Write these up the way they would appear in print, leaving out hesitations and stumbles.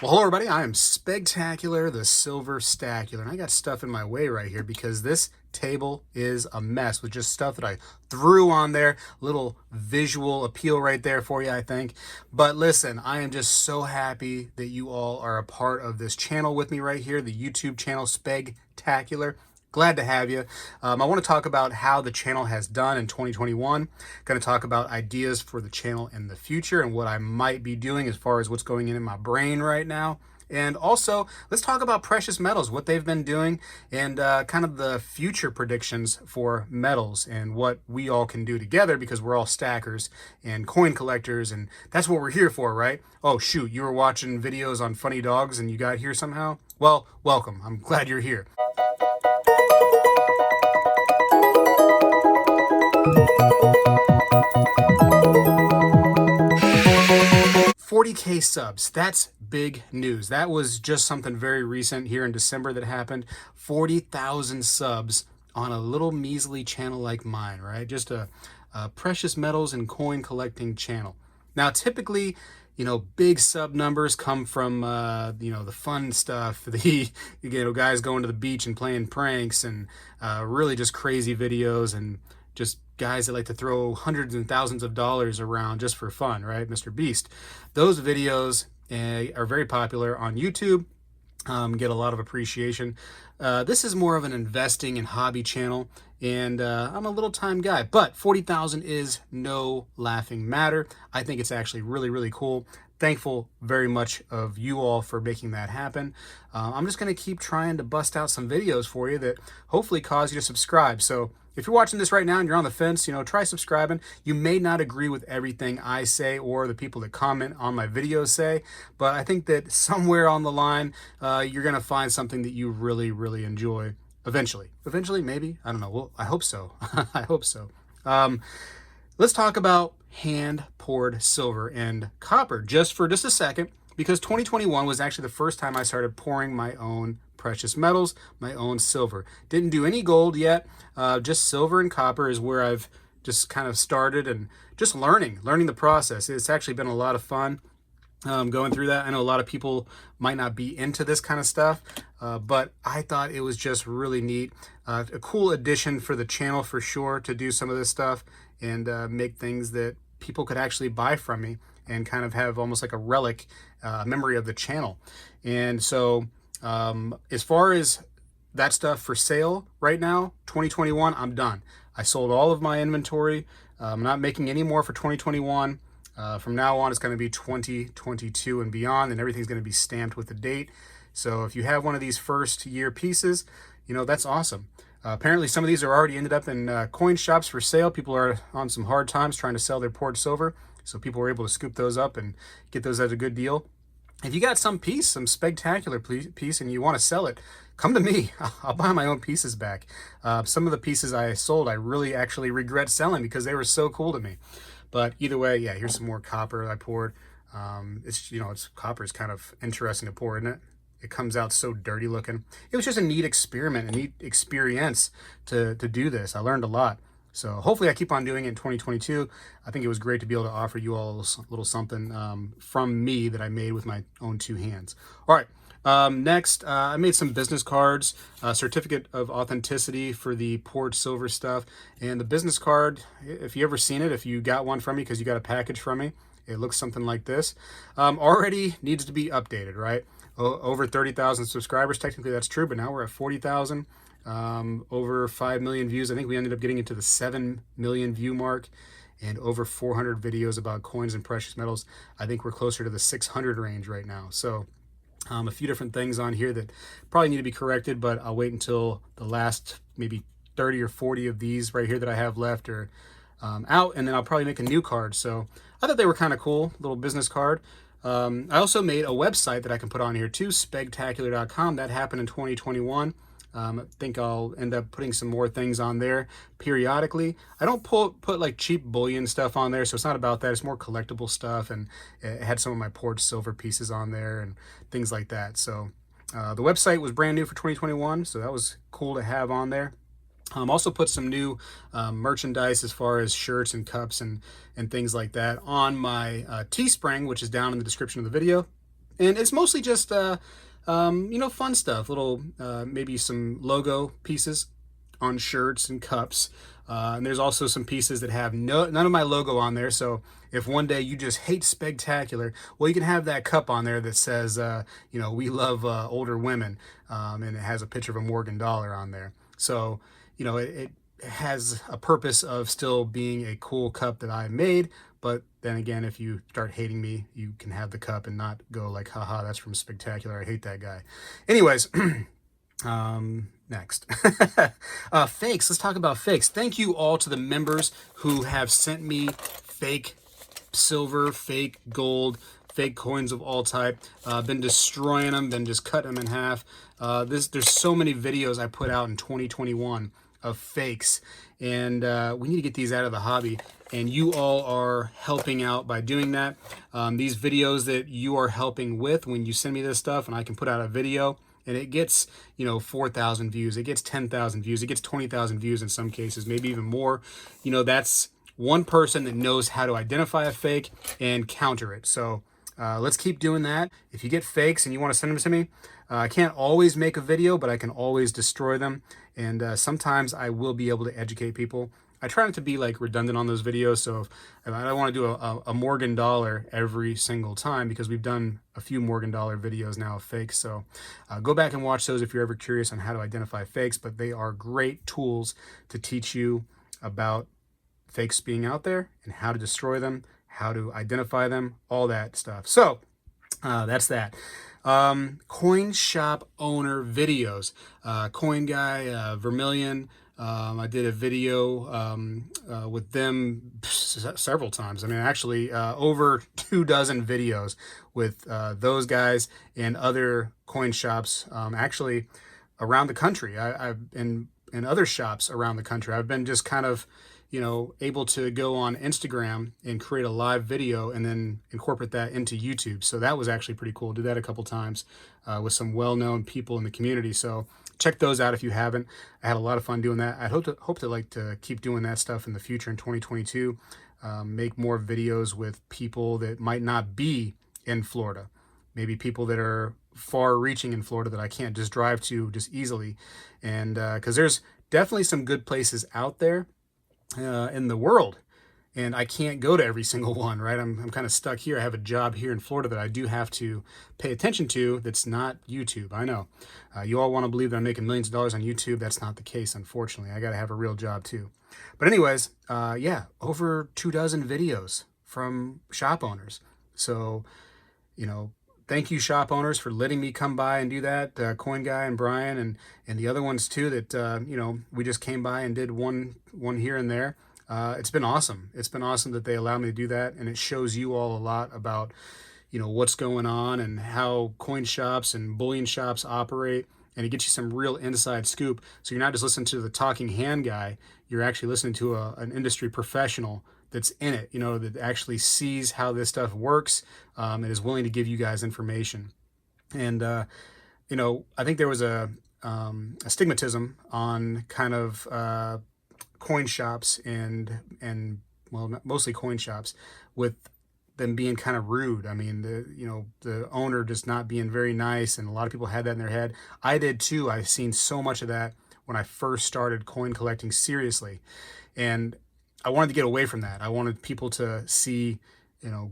Well, hello everybody, I am Spegtacular, the Silver Stacular, and I got stuff in my way right here because this table is a mess with just stuff that I threw on there. Little visual appeal right there for you, I think. But listen, I am just so happy that you all are a part of this channel with me right here, the YouTube channel Spegtacular. Glad to have you. I want to talk about how the channel has done in 2021. Going to talk about ideas for the channel in the future and what I might be doing as far as what's going in my brain right now. And also, let's talk about precious metals, what they've been doing, and kind of the future predictions for metals and what we all can do together because we're all stackers and coin collectors, and that's what we're here for, right? Oh, shoot, you were watching videos on funny dogs and you got here somehow? Well, welcome. I'm glad you're here. 40K subs, that's big news. That was just something very recent here in December that happened. 40,000 subs on a little measly channel like mine, right? Just a precious metals and coin collecting channel. Now, typically, big sub numbers come from, the fun stuff, guys going to the beach and playing pranks and really just crazy videos and just guys that like to throw hundreds and thousands of dollars around just for fun, right? Mr. Beast. Those videos are very popular on YouTube, get a lot of appreciation. This is more of an investing and hobby channel, and I'm a little time guy, but 40,000 is no laughing matter. I think it's actually really, really cool. Thankful very much of you all for making that happen. I'm just going to keep trying to bust out some videos for you that hopefully cause you to subscribe. So if you're watching this right now and you're on the fence, try subscribing. You may not agree with everything I say or the people that comment on my videos say, but I think that somewhere on the line, you're going to find something that you really, really enjoy eventually. Eventually, maybe? I don't know. Well, I hope so. I hope so. Let's talk about hand-poured silver and copper just for just a second, because 2021 was actually the first time I started pouring my own precious metals, my own silver. Didn't do any gold yet, just silver and copper is where I've just kind of started and just learning the process. It's actually been a lot of fun going through that. I know a lot of people might not be into this kind of stuff, but I thought it was just really neat. A cool addition for the channel for sure to do some of this stuff and make things that people could actually buy from me and kind of have almost like a relic memory of the channel. And so as far as that stuff for sale right now, 2021, I'm done. I sold all of my inventory. I'm not making any more for 2021. From now on, it's going to be 2022 and beyond, and everything's going to be stamped with the date. So if you have one of these first year pieces, that's awesome. Apparently some of these are already ended up in coin shops for sale. People are on some hard times trying to sell their poured silver. So people were able to scoop those up and get those at a good deal. If you got some spectacular piece, and you want to sell it, come to me. I'll buy my own pieces back. Some of the pieces I sold, I really actually regret selling because they were so cool to me. But either way, yeah, here's some more copper I poured. Copper is kind of interesting to pour, isn't it? It comes out so dirty looking. It was just a neat experiment, a neat experience to do this. I learned a lot. So hopefully I keep on doing it in 2022. I think it was great to be able to offer you all a little something from me that I made with my own two hands. All right. Next, I made some business cards, a certificate of authenticity for the poured silver stuff. And the business card, if you ever seen it, if you got one from me because you got a package from me, it looks something like this. Already needs to be updated, right? Over 30,000 subscribers. Technically that's true, but now we're at 40,000. Over 5 million views. I think we ended up getting into the 7 million view mark, and over 400 videos about coins and precious metals. I think we're closer to the 600 range right now. So a few different things on here that probably need to be corrected, but I'll wait until the last maybe 30 or 40 of these right here that I have left are out, and then I'll probably make a new card. So I thought they were kind of cool, little business card. I also made a website that I can put on here too, spegtacular.com. That happened in 2021. I think I'll end up putting some more things on there periodically. I don't put like cheap bullion stuff on there, so it's not about that. It's more collectible stuff, and it had some of my poured silver pieces on there and things like that. So the website was brand new for 2021, so that was cool to have on there. Also put some new merchandise as far as shirts and cups and things like that on my Teespring, which is down in the description of the video. And it's mostly just, fun stuff, little, maybe some logo pieces on shirts and cups. And there's also some pieces that have none of my logo on there. So if one day you just hate Spegtacular, well, you can have that cup on there that says, we love older women, and it has a picture of a Morgan dollar on there. So, it has a purpose of still being a cool cup that I made. But then again, if you start hating me, you can have the cup and not go like, haha, that's from Spegtacular. I hate that guy. Anyways, next. Fakes. Let's talk about fakes. Thank you all to the members who have sent me fake silver, fake gold, fake coins of all type. Been destroying them, been just cutting them in half. There's so many videos I put out in 2021 of fakes, and we need to get these out of the hobby. And you all are helping out by doing that. These videos that you are helping with, when you send me this stuff and I can put out a video and it gets, 4,000 views, it gets 10,000 views, it gets 20,000 views in some cases, maybe even more. That's one person that knows how to identify a fake and counter it. So let's keep doing that. If you get fakes and you want to send them to me, I can't always make a video, but I can always destroy them. And sometimes I will be able to educate people. I try not to be like redundant on those videos. So if I don't want to do a Morgan dollar every single time, because we've done a few Morgan dollar videos now of fakes. So go back and watch those if you're ever curious on how to identify fakes. But they are great tools to teach you about fakes being out there and how to destroy them, how to identify them, all that stuff. So that's that. Coin shop owner videos. Coin Guy, Vermilion. I did a video with them several times. I mean, actually, over 24 videos with those guys and other coin shops, actually around the country. I've been in other shops around the country. I've been just kind of, able to go on Instagram and create a live video and then incorporate that into YouTube. So that was actually pretty cool. Did that a couple times with some well-known people in the community. So check those out if you haven't. I had a lot of fun doing that. I hope to keep doing that stuff in the future in 2022. Make more videos with people that might not be in Florida. Maybe people that are far reaching in Florida that I can't just drive to just easily. And because there's definitely some good places out there in the world, and I can't go to every single one, right? I'm kind of stuck here. I have a job here in Florida that I do have to pay attention to. That's not YouTube. I know you all want to believe that I'm making millions of dollars on YouTube. That's not the case, unfortunately. I got to have a real job too. But anyways, yeah, over 24 videos from shop owners. So, thank you, shop owners, for letting me come by and do that. Coin Guy and Brian and the other ones too that, we just came by and did one here and there. It's been awesome. It's been awesome that they allow me to do that. And it shows you all a lot about, what's going on and how coin shops and bullion shops operate. And it gets you some real inside scoop. So you're not just listening to the talking hand guy. You're actually listening to an industry professional that's in it, that actually sees how this stuff works, and is willing to give you guys information. And, I think there was a stigmatism on kind of coin shops and well, mostly coin shops, with them being kind of rude. I mean, the owner just not being very nice, and a lot of people had that in their head. I did too. I've seen so much of that when I first started coin collecting seriously, and I wanted to get away from that. I wanted people to see,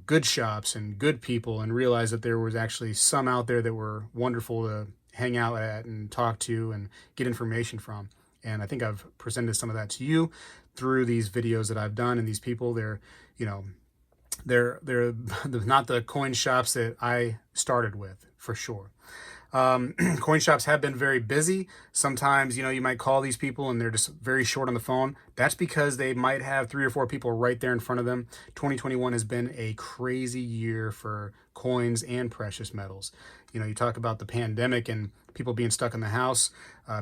good shops and good people, and realize that there was actually some out there that were wonderful to hang out at and talk to and get information from. And I think I've presented some of that to you through these videos that I've done. And these people, they're not the coin shops that I started with, for sure. Coin shops have been very busy. Sometimes, you might call these people and they're just very short on the phone. That's because they might have 3 or 4 people right there in front of them. 2021 has been a crazy year for coins and precious metals. You talk about the pandemic and people being stuck in the house,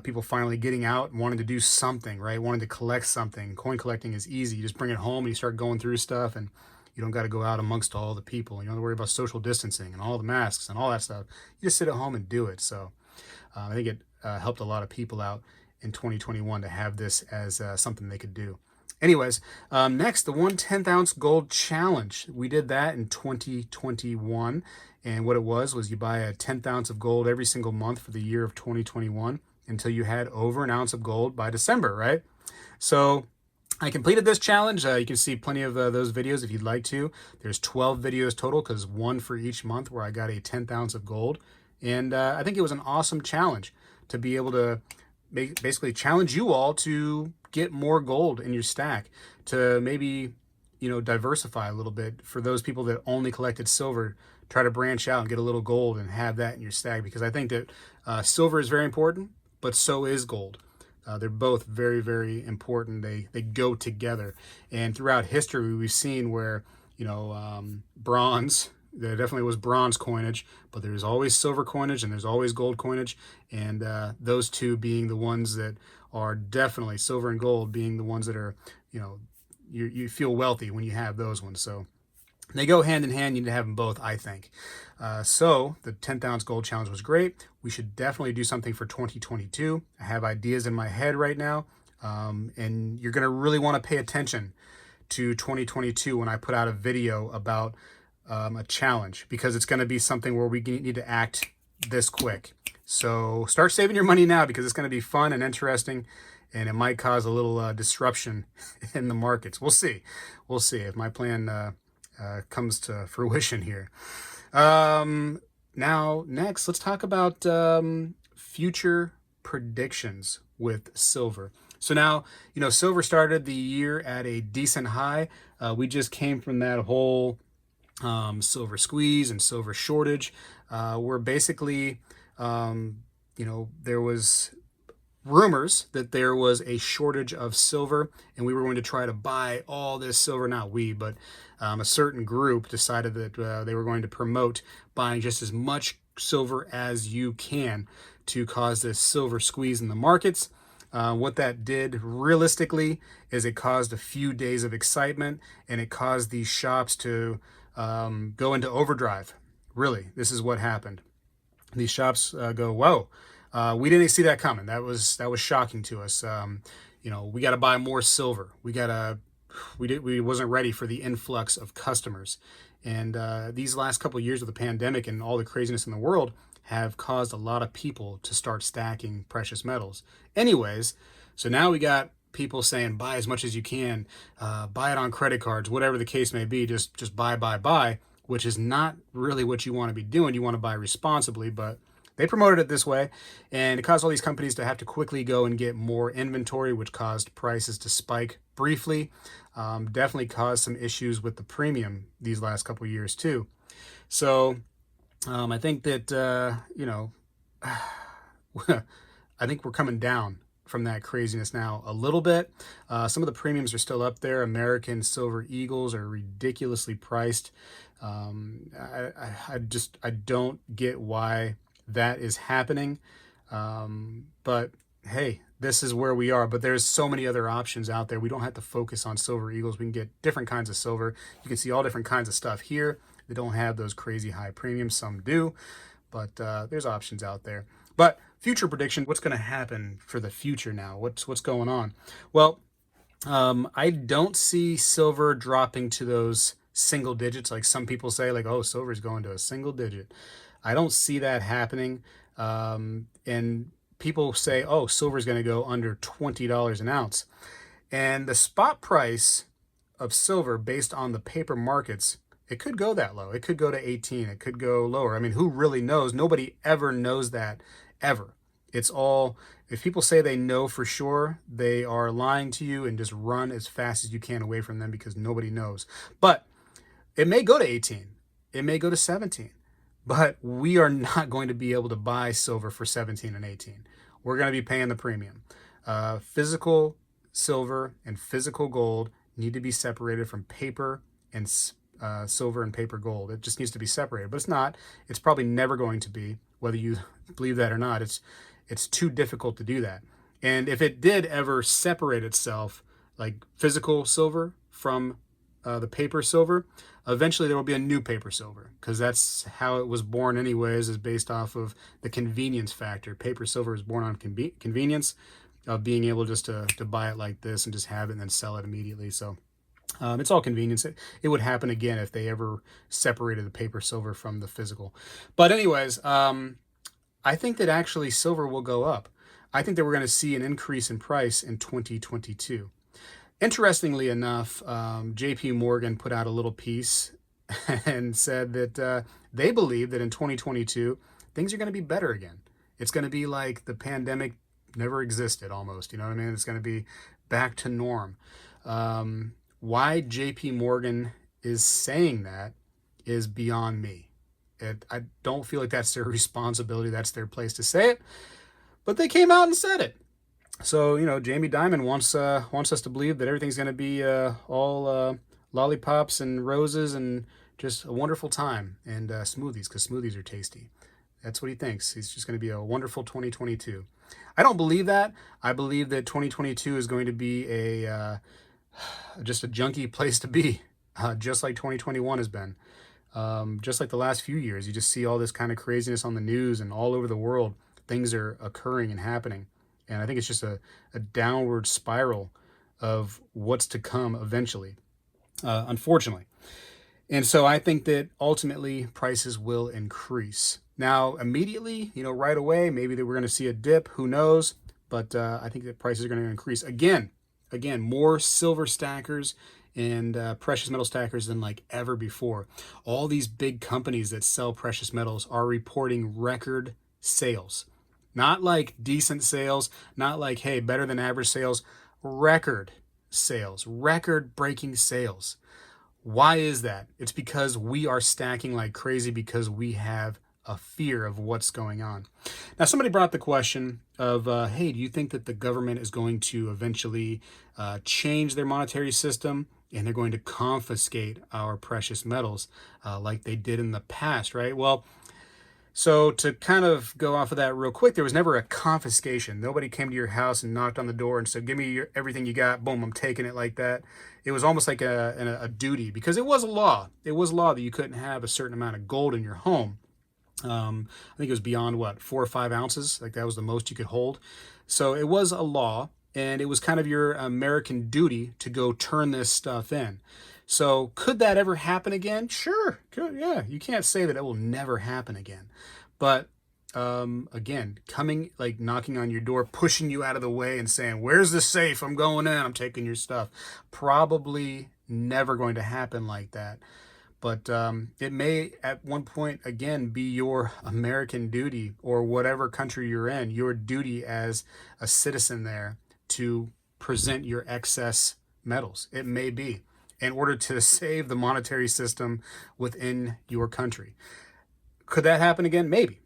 people finally getting out and wanting to do something, right? Wanting to collect something. Coin collecting is easy. You just bring it home and you start going through stuff, and you don't got to go out amongst all the people. You don't have to worry about social distancing and all the masks and all that stuff. You just sit at home and do it. So I think it helped a lot of people out in 2021 to have this as something they could do. Anyways, next, the 1/10 ounce gold challenge. We did that in 2021. And what it was you buy a 10th ounce of gold every single month for the year of 2021 until you had over an ounce of gold by December, right? So I completed this challenge. You can see plenty of those videos if you'd like to. There's 12 videos total, because one for each month, where I got a 10th ounce of gold. And I think it was an awesome challenge to be able to basically challenge you all to get more gold in your stack, to maybe, diversify a little bit. For those people that only collected silver, try to branch out and get a little gold and have that in your stack, because I think that silver is very important, but so is gold. They're both very, very important. They go together. And throughout history, we've seen where, bronze, there definitely was bronze coinage, but there's always silver coinage and there's always gold coinage. And those two being the ones that are definitely, silver and gold being the ones that are, you feel wealthy when you have those ones. So they go hand in hand. You need to have them both, I think. So the 10th ounce gold challenge was great. We should definitely do something for 2022. I have ideas in my head right now. And you're going to really want to pay attention to 2022 when I put out a video about a challenge, because it's going to be something where we need to act this quick. So start saving your money now, because it's going to be fun and interesting, and it might cause a little disruption in the markets. We'll see. We'll see if my plan comes to fruition here. Now, next, let's talk about future predictions with silver. So now, silver started the year at a decent high. We just came from that whole silver squeeze and silver shortage, where basically, there was rumors that there was a shortage of silver, and we were going to try to buy all this silver. Not we, but a certain group decided that they were going to promote buying just as much silver as you can to cause this silver squeeze in the markets. What that did realistically is it caused a few days of excitement, and it caused these shops to go into overdrive. Really, this is what happened. These shops go, whoa, we didn't see that coming. That was shocking to us. We got to buy more silver. We wasn't ready for the influx of customers. And these last couple of years of the pandemic and all the craziness in the world have caused a lot of people to start stacking precious metals. Anyways, so now we got people saying, buy as much as you can, buy it on credit cards, whatever the case may be, just buy, which is not really what you want to be doing. You want to buy responsibly, but they promoted it this way, and it caused all these companies to have to quickly go and get more inventory, which caused prices to spike briefly. Definitely caused some issues with the premium these last couple of years too. So I think that, I think we're coming down from that craziness now a little bit. Some of the premiums are still up there. American Silver Eagles are ridiculously priced. I don't get why that is happening. But hey, this is where we are. But there's so many other options out there. We don't have to focus on Silver Eagles. We can get different kinds of silver. You can see all different kinds of stuff here. They don't have those crazy high premiums. Some do, but there's options out there. But future prediction, what's going to happen for the future now? What's going on? Well, I don't see silver dropping to those single digits like some people say, like, oh, silver is going to a single digit. I don't see that happening. And people say, oh, silver is going to go under $20 an ounce. And the spot price of silver based on the paper markets, it could go that low. It could go to 18. It could go lower. I mean, who really knows? Nobody ever knows that, ever. It's all, if people say they know for sure, they are lying to you, and just run as fast as you can away from them, because nobody knows. But it may go to 18. It may go to 17. But we are not going to be able to buy silver for 17 and 18. We're going to be paying the premium. Physical silver and physical gold need to be separated from paper and silver and paper gold. It just needs to be separated, but it's not. It's probably never going to be, whether you believe that or not. It's too difficult to do that. And if it did ever separate itself, like physical silver from the paper silver, eventually there will be a new paper silver, because that's how it was born anyways, is based off of the convenience factor. Paper silver is born on convenience. of being able just to buy it like this and just have it and then sell it immediately. So it's all convenience. It would happen again if they ever separated the paper silver from the physical. But anyways, I think that actually silver will go up. I think that we're going to see an increase in price in 2022. Interestingly enough, JP Morgan put out a little piece and said that they believe that in 2022, things are going to be better again. It's going to be like the pandemic never existed almost. You know what I mean? It's going to be back to norm. Why JP Morgan is saying that is beyond me. I don't feel like that's their responsibility. That's their place to say it. But they came out and said it. So, you know, Jamie Dimon wants us to believe that everything's going to be all lollipops and roses and just a wonderful time, and smoothies, because smoothies are tasty. That's what he thinks. It's just going to be a wonderful 2022. I don't believe that. I believe that 2022 is going to be just a junky place to be, just like 2021 has been. Just like the last few years, you just see all this kind of craziness on the news and all over the world. Things are occurring and happening. And I think it's just a downward spiral of what's to come eventually, unfortunately. And so I think that ultimately prices will increase. Now, immediately, you know, right away, maybe that we're going to see a dip. Who knows? But I think that prices are going to increase. Again, more silver stackers and precious metal stackers than like ever before. All these big companies that sell precious metals are reporting record sales. Not like decent sales, not like, hey, better than average sales, record sales, record-breaking sales. Why is that? It's because we are stacking like crazy because we have a fear of what's going on. Now, somebody brought up the question of, hey, do you think that the government is going to eventually change their monetary system and they're going to confiscate our precious metals like they did in the past, right? Well, so to kind of go off of that real quick, there was never a confiscation. Nobody came to your house and knocked on the door and said, give me everything you got. Boom, I'm taking it like that. It was almost like a duty, because it was a law. It was a law that you couldn't have a certain amount of gold in your home. I think it was beyond 4 or 5 ounces. Like that was the most you could hold. So it was a law, and it was kind of your American duty to go turn this stuff in. So could that ever happen again? Sure. Could, yeah. You can't say that it will never happen again. But again, coming, like knocking on your door, pushing you out of the way and saying, where's the safe? I'm going in. I'm taking your stuff. Probably never going to happen like that. But it may at one point, again, be your American duty, or whatever country you're in, your duty as a citizen there to present your excess metals. It may be, in order to save the monetary system within your country. Could that happen again? Maybe.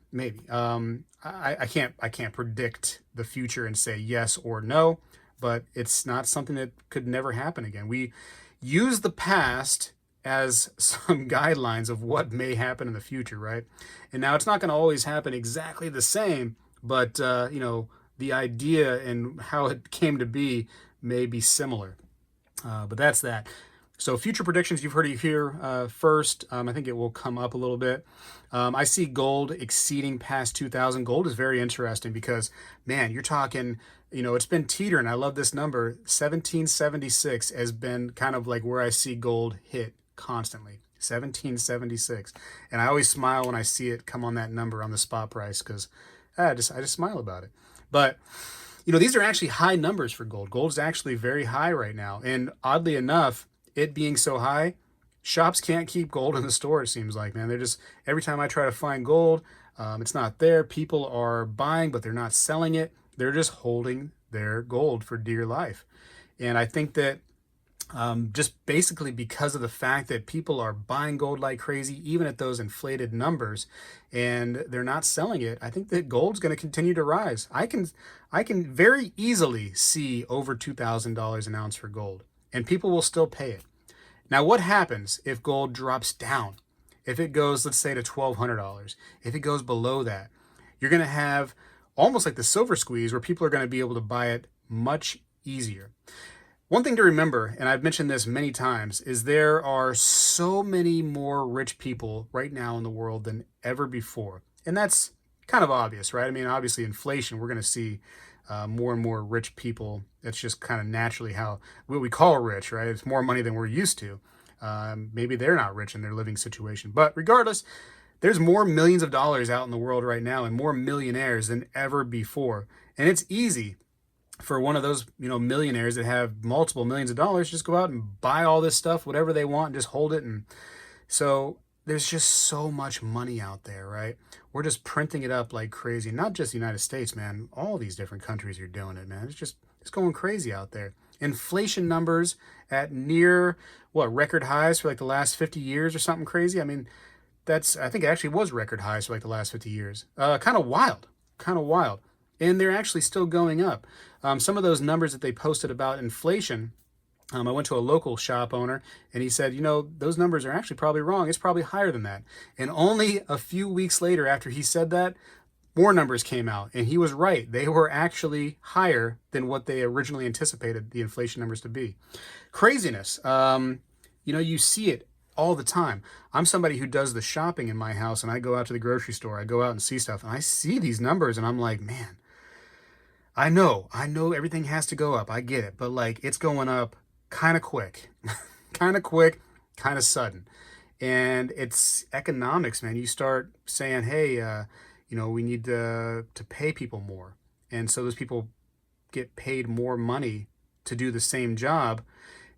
I can't predict the future and say yes or no, but it's not something that could never happen again. We use the past as some guidelines of what may happen in the future, right? And now it's not going to always happen exactly the same, but you know, the idea and how it came to be may be similar. But that's that. So future predictions, you've heard it here first. I think it will come up a little bit. I see gold exceeding past 2,000. Gold is very interesting because, man, you're talking, you know, it's been teetering. I love this number. 1776 has been kind of like where I see gold hit constantly. 1776. And I always smile when I see it come on that number on the spot price, because I just smile about it. But you know, these are actually high numbers for gold. Gold is actually very high right now. And oddly enough, it being so high, shops can't keep gold in the store, it seems like, man. They're just, every time I try to find gold, it's not there. People are buying, but they're not selling it. They're just holding their gold for dear life. And I think that just basically because of the fact that people are buying gold like crazy, even at those inflated numbers, and they're not selling it, I think that gold's going to continue to rise. I can very easily see over $2,000 an ounce for gold, and people will still pay it. Now, what happens if gold drops down? If it goes, let's say, to $1,200, if it goes below that, you're going to have almost like the silver squeeze, where people are going to be able to buy it much easier. One thing to remember, and I've mentioned this many times, is there are so many more rich people right now in the world than ever before. And that's kind of obvious, right? I mean, obviously inflation, we're going to see more and more rich people. It's just kind of naturally how what we call rich, right? It's more money than we're used to. Maybe they're not rich in their living situation, but regardless, there's more millions of dollars out in the world right now and more millionaires than ever before. And it's easy for one of those, millionaires that have multiple millions of dollars, just go out and buy all this stuff, whatever they want, and just hold it. And so there's just so much money out there, right? We're just printing it up like crazy. Not just the United States, man. All these different countries are doing it, man. It's going crazy out there. Inflation numbers at near record highs for like the last 50 years or something crazy. I mean, I think it actually was record highs for like the last 50 years. Kind of wild, kind of wild. And they're actually still going up. Some of those numbers that they posted about inflation, I went to a local shop owner and he said, those numbers are actually probably wrong. It's probably higher than that. And only a few weeks later after he said that, more numbers came out and he was right. They were actually higher than what they originally anticipated the inflation numbers to be. Craziness. You see it all the time. I'm somebody who does the shopping in my house and I go out to the grocery store. I go out and see stuff and I see these numbers and I'm like, man, I know everything has to go up. I get it. But like it's going up kind of quick, kind of sudden. And it's economics, man. You start saying, hey, we need to pay people more. And so those people get paid more money to do the same job.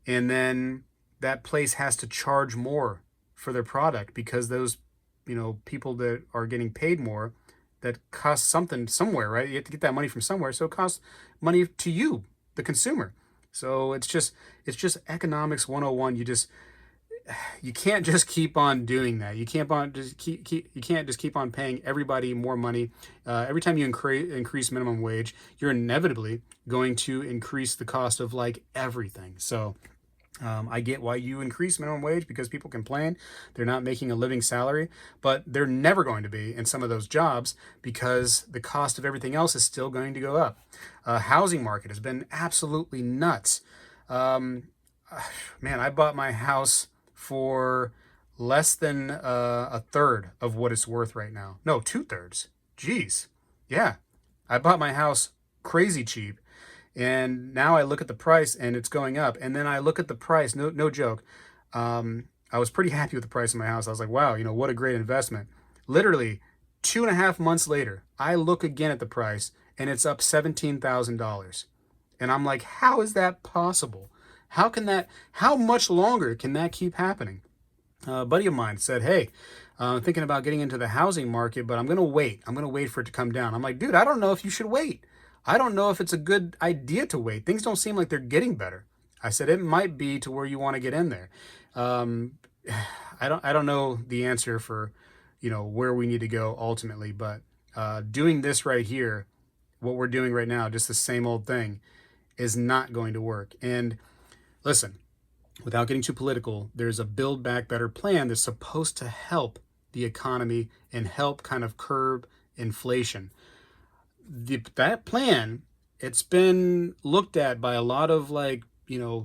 And then that place has to charge more for their product because those, people that are getting paid more, that costs something somewhere, right? You have to get that money from somewhere. So it costs money to you, the consumer. So it's just economics 101. You can't just keep on doing that. You can't just keep on paying everybody more money. Every time you increase minimum wage, you're inevitably going to increase the cost of like everything. So I get why you increase minimum wage because people complain they're not making a living salary, but they're never going to be in some of those jobs because the cost of everything else is still going to go up. Housing market has been absolutely nuts. Man, I bought my house for less than a third of what it's worth right now. No, 2/3. Jeez. Yeah. I bought my house crazy cheap. And now I look at the price and it's going up. And then I look at the price, no joke. I was pretty happy with the price of my house. I was like, wow, what a great investment. Literally 2.5 months later, I look again at the price and it's up $17,000. And I'm like, how is that possible? How much longer can that keep happening? A buddy of mine said, hey, I'm thinking about getting into the housing market, but I'm going to wait. I'm going to wait for it to come down. I'm like, dude, I don't know if you should wait. I don't know if it's a good idea to wait. Things don't seem like they're getting better. I said, it might be to where you want to get in there. I don't know the answer for, where we need to go ultimately, but doing this right here, what we're doing right now, just the same old thing, is not going to work. And listen, without getting too political, there's a Build Back Better plan that's supposed to help the economy and help kind of curb inflation. That plan, it's been looked at by a lot of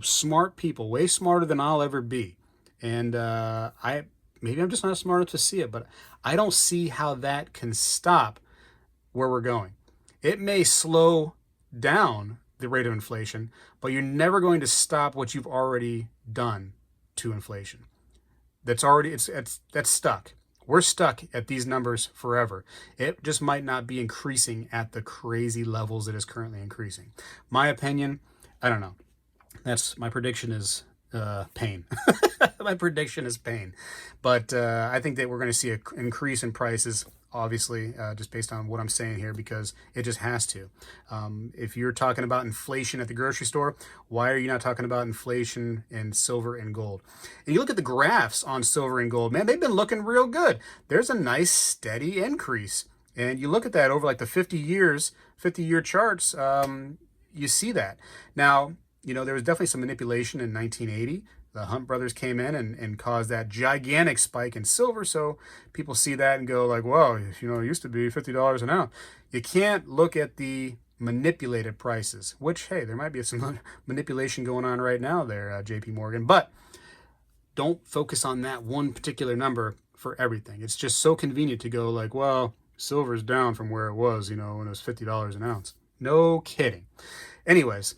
smart people, way smarter than I'll ever be. And maybe I'm just not smart enough to see it, but I don't see how that can stop where we're going. It may slow down the rate of inflation, but you're never going to stop what you've already done to inflation. That's stuck. We're stuck at these numbers forever. It just might not be increasing at the crazy levels it is currently increasing. My opinion, I don't know. My prediction is pain. My prediction is pain. But I think that we're going to see an increase in prices, obviously, just based on what I'm saying here, because it just has to. If you're talking about inflation at the grocery store, why are you not talking about inflation in silver and gold? And you look at the graphs on silver and gold, man, they've been looking real good. There's a nice steady increase. And you look at that over like the 50-year charts, you see that. Now, there was definitely some manipulation in 1980. The Hunt brothers came in and caused that gigantic spike in silver. So people see that and go like, whoa, it used to be $50 an ounce. You can't look at the manipulated prices, which, hey, there might be some manipulation going on right now there, JP Morgan. But don't focus on that one particular number for everything. It's just so convenient to go like, well, silver's down from where it was, when it was $50 an ounce. No kidding. Anyways,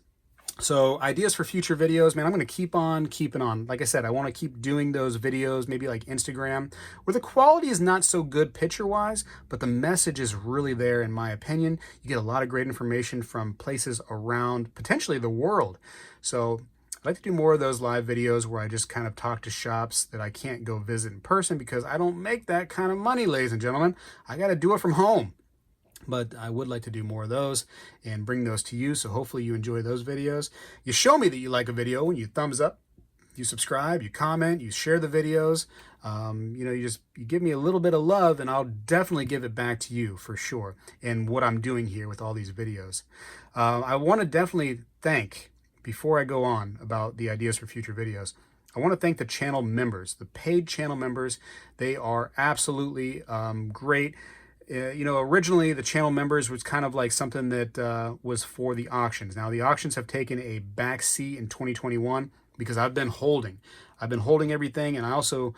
so ideas for future videos, man, I'm going to keep on keeping on. Like I said, I want to keep doing those videos, maybe like Instagram, where the quality is not so good picture-wise, but the message is really there, in my opinion. You get a lot of great information from places around, potentially the world. So I'd like to do more of those live videos where I just kind of talk to shops that I can't go visit in person because I don't make that kind of money, ladies and gentlemen. I got to do it from home. But I would like to do more of those and bring those to you. So hopefully you enjoy those videos. You show me that you like a video when you thumbs up, you subscribe, you comment, you share the videos. You give me a little bit of love and I'll definitely give it back to you for sure. And what I'm doing here with all these videos. I want to definitely thank, before I go on about the ideas for future videos, I want to thank the channel members, the paid channel members. They are absolutely great. Originally the channel members was kind of like something that was for the auctions. Now the auctions have taken a back seat in 2021 because I've been holding everything, and I also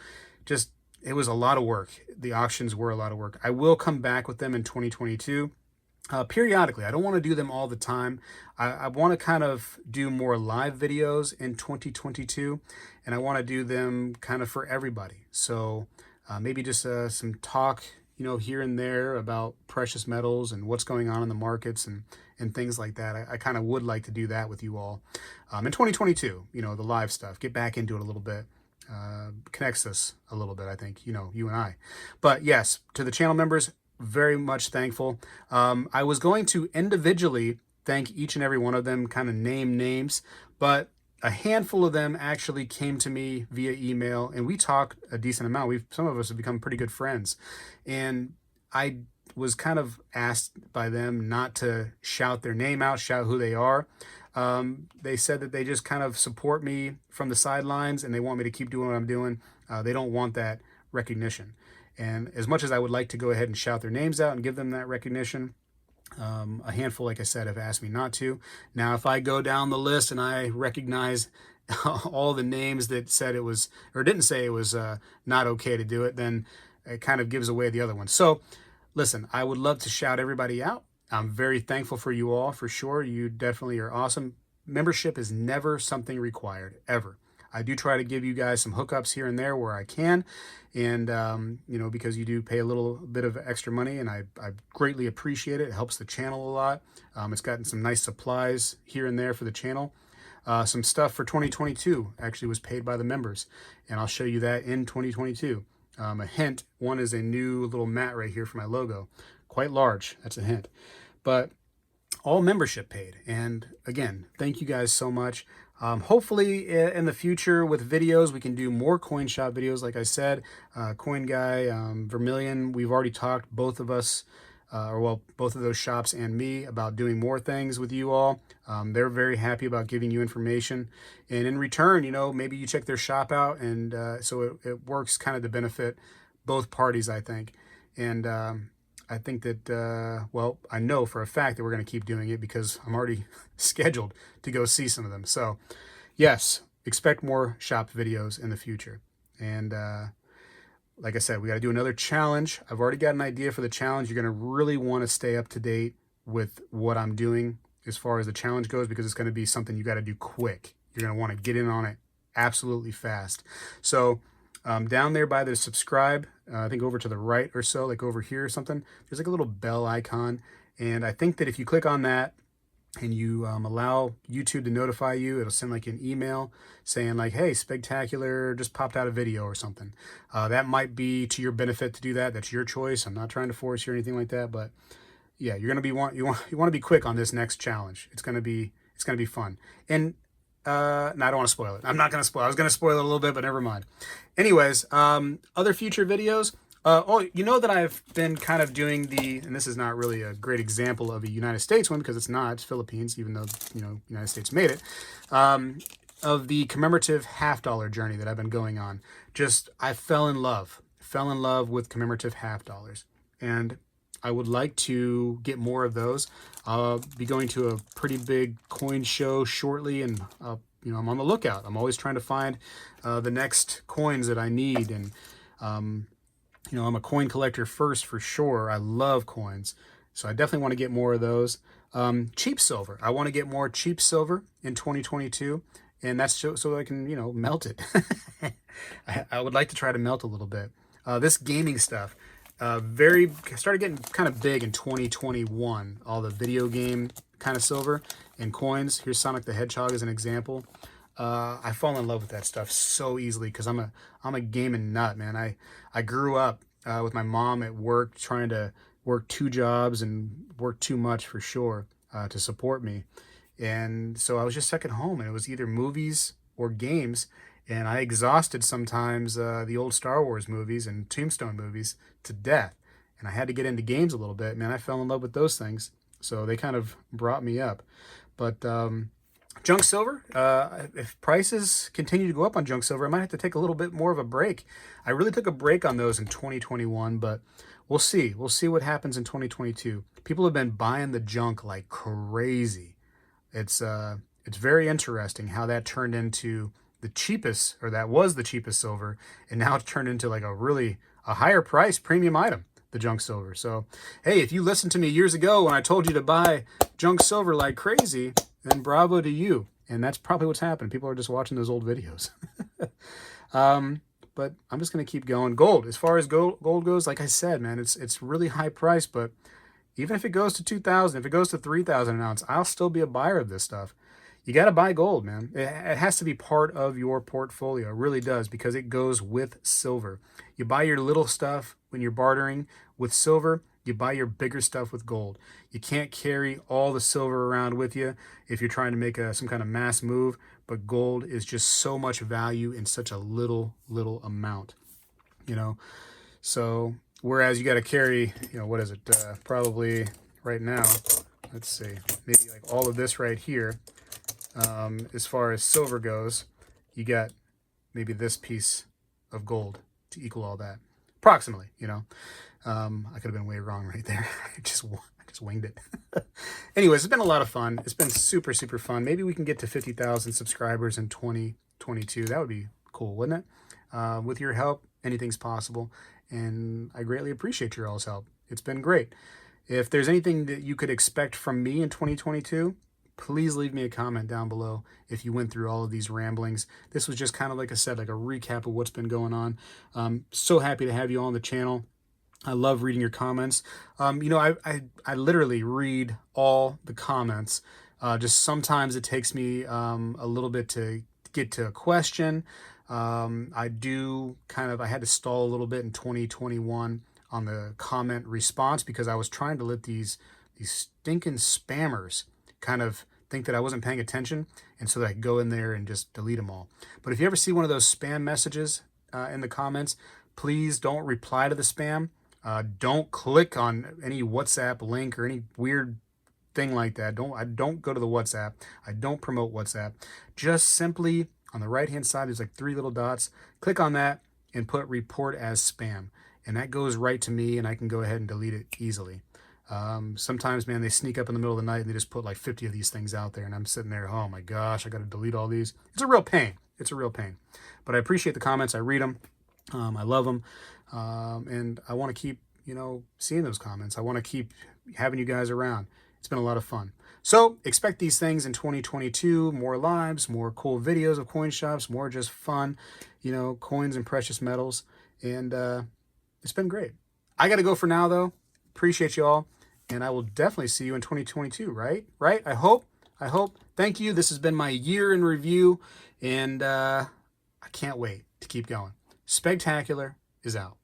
it was a lot of work. The auctions were a lot of work. I will come back with them in 2022. Periodically. I don't want to do them all the time. I want to kind of do more live videos in 2022, and I want to do them kind of for everybody. So maybe just some talk, here and there about precious metals and what's going on in the markets and things like that. I kind of would like to do that with you all in 2022, the live stuff, get back into it a little bit. Connects us a little bit, I think, you and I. But yes, to the channel members, very much thankful. I was going to individually thank each and every one of them, kind of name names, but a handful of them actually came to me via email, and we talked a decent amount. Some of us have become pretty good friends, and I was kind of asked by them not to shout their name out, shout who they are. They said that they just kind of support me from the sidelines, and they want me to keep doing what I'm doing. They don't want that recognition. And as much as I would like to go ahead and shout their names out and give them that recognition, a handful, like I said, have asked me not to. Now, if I go down the list and I recognize all the names that said it was, or didn't say it was not okay to do it, then it kind of gives away the other one. So listen, I would love to shout everybody out. I'm very thankful for you all, for sure. You definitely are awesome. Membership is never something required, ever. I do try to give you guys some hookups here and there where I can. And, because you do pay a little bit of extra money, and I greatly appreciate it. It helps the channel a lot. It's gotten some nice supplies here and there for the channel. Some stuff for 2022 actually was paid by the members, and I'll show you that in 2022. A hint, one is a new little mat right here for my logo. Quite large, that's a hint. But all membership paid. And again, thank you guys so much. Hopefully in the future with videos, we can do more coin shop videos. Like I said, Coin Guy, Vermilion, we've already talked, both of us, both of those shops and me, about doing more things with you all. They're very happy about giving you information. And in return, maybe you check their shop out. And so it works kind of to benefit both parties, I think. And I think that, I know for a fact that we're going to keep doing it because I'm already scheduled to go see some of them. So yes, expect more shop videos in the future. And like I said, we got to do another challenge. I've already got an idea for the challenge. You're going to really want to stay up to date with what I'm doing as far as the challenge goes, because it's going to be something you got to do quick. You're going to want to get in on it absolutely fast. So down there by the subscribe, I think over to the right or so, like over here or something, there's like a little bell icon. And I think that if you click on that and you allow YouTube to notify you, it'll send like an email saying like, hey, Spegtacular just popped out a video or something. That might be to your benefit to do that. That's your choice. I'm not trying to force you or anything like that, but yeah, you're going to you want to be quick on this next challenge. It's going to be fun. And no, I don't want to spoil it. I'm not going to spoil it. I was going to spoil it a little bit, but never mind. Anyways, other future videos. That I've been kind of doing and this is not really a great example of a United States one because it's not, it's Philippines, even though, United States made it, of the commemorative $50 journey that I've been going on. I fell in love with commemorative $50. And I would like to get more of those. I'll be going to a pretty big coin show shortly, and I'm on the lookout. I'm always trying to find the next coins that I need, and I'm a coin collector first for sure. I love coins, So I definitely want to get more of those. Cheap silver. I want to get more cheap silver in 2022. And that's so I can, melt it. I would like to try to melt a little bit. This gaming stuff, started getting kind of big in 2021. All the video game kind of silver and coins. Here's Sonic the Hedgehog as an example. I fall in love with that stuff so easily because I'm a gaming nut, man. I grew up with my mom at work, trying to work 2 jobs and work too much for sure to support me. And so I was just stuck at home, and it was either movies or games. And I exhausted sometimes the old Star Wars movies and Tombstone movies to death. And I had to get into games a little bit. Man, I fell in love with those things. So they kind of brought me up. But junk silver, if prices continue to go up on junk silver, I might have to take a little bit more of a break. I really took a break on those in 2021, but we'll see. We'll see what happens in 2022. People have been buying the junk like crazy. It's very interesting how that turned into the cheapest, or that was the cheapest silver, and now it's turned into like a higher price premium item, the junk silver. So, hey, if you listened to me years ago when I told you to buy junk silver like crazy, then bravo to you. And that's probably what's happened. People are just watching those old videos. But I'm just going to keep going. Gold, as far as gold goes, like I said, man, it's really high price, but even if it goes to 2,000, if it goes to 3,000 an ounce, I'll still be a buyer of this stuff. You got to buy gold, man. It has to be part of your portfolio. It really does, because it goes with silver. You buy your little stuff when you're bartering with silver. You buy your bigger stuff with gold. You can't carry all the silver around with you if you're trying to make some kind of mass move, but gold is just so much value in such a little amount, So whereas you got to carry, what is it? Probably right now, let's see, maybe like all of this right here. As far as silver goes, you got maybe this piece of gold to equal all that, approximately. I could have been way wrong right there. I just winged it. Anyways, it's been a lot of fun. It's been super fun. Maybe we can get to 50,000 subscribers in 2022. That would be cool, wouldn't it? With your help, anything's possible, and I greatly appreciate your all's help. It's been great. If there's anything that you could expect from me in 2022, please leave me a comment down below if you went through all of these ramblings. This was just kind of, like I said, like a recap of what's been going on. So happy to have you on the channel. I love reading your comments. I literally read all the comments. Just sometimes it takes me a little bit to get to a question. I had to stall a little bit in 2021 on the comment response because I was trying to let these stinking spammers kind of think that I wasn't paying attention, and so that I could go in there and just delete them all. But if you ever see one of those spam messages in the comments, please don't reply to the spam. Don't click on any WhatsApp link or any weird thing like that. Don't go to the WhatsApp. I don't promote WhatsApp. Just simply on the right hand side, there's like 3 little dots. Click on that and put report as spam, and that goes right to me, and I can go ahead and delete it easily. Sometimes, man, they sneak up in the middle of the night and they just put like 50 of these things out there, and I'm sitting there, oh my gosh, I got to delete all these. It's a real pain. But I appreciate the comments. I read them. I love them. And I want to keep, seeing those comments. I want to keep having you guys around. It's been a lot of fun. So expect these things in 2022, more lives, more cool videos of coin shops, more just fun, coins and precious metals. And it's been great. I got to go for now, though. Appreciate you all. And I will definitely see you in 2022, right? I hope. Thank you. This has been my year in review. And I can't wait to keep going. Spegtacular is out.